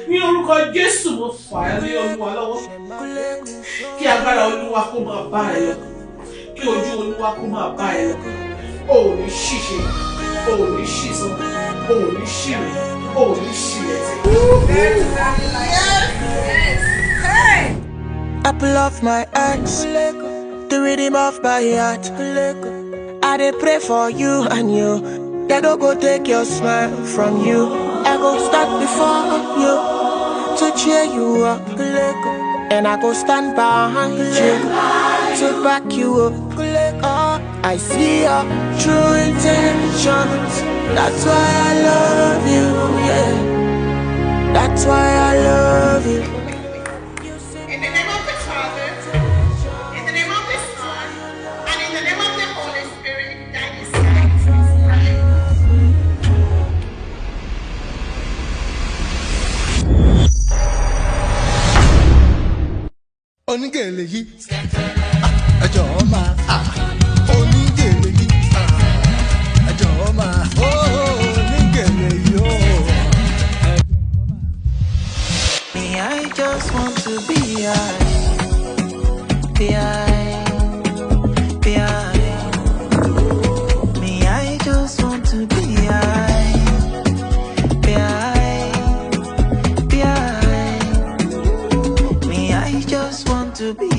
Ní orúkọ Jésù mo fà ẹ́ lé Olúwa lọ́wọ́. Kí agbára Olúwa kó máa bá ẹ lọ. Kí ojú Olúwa kó máa bá ẹ lọ. O ò ní ṣìṣe, o ò ní ṣìṣọ, o ò ní ṣìrìn, o ò ní ṣìrẹ̀tẹ̀. Apple of my hands, the rhythm of my heart. I dey pray for you and you. They don't go take your smile from you. I go stand before you to cheer you up, and I go stand behind you to back you up. Oh, I see your true intentions. That's why I love you, yeah. That's why I love you. In the name of the Father, in the name of the Son, and in the name of the Holy Spirit, that is Onígèlè yìí ẹjọ́ máa onígèlè yìí ẹjọ́ máa onígèlè yìí ó. Me, I just want to be behind. Me, I just want to be behind. Me, I just want to be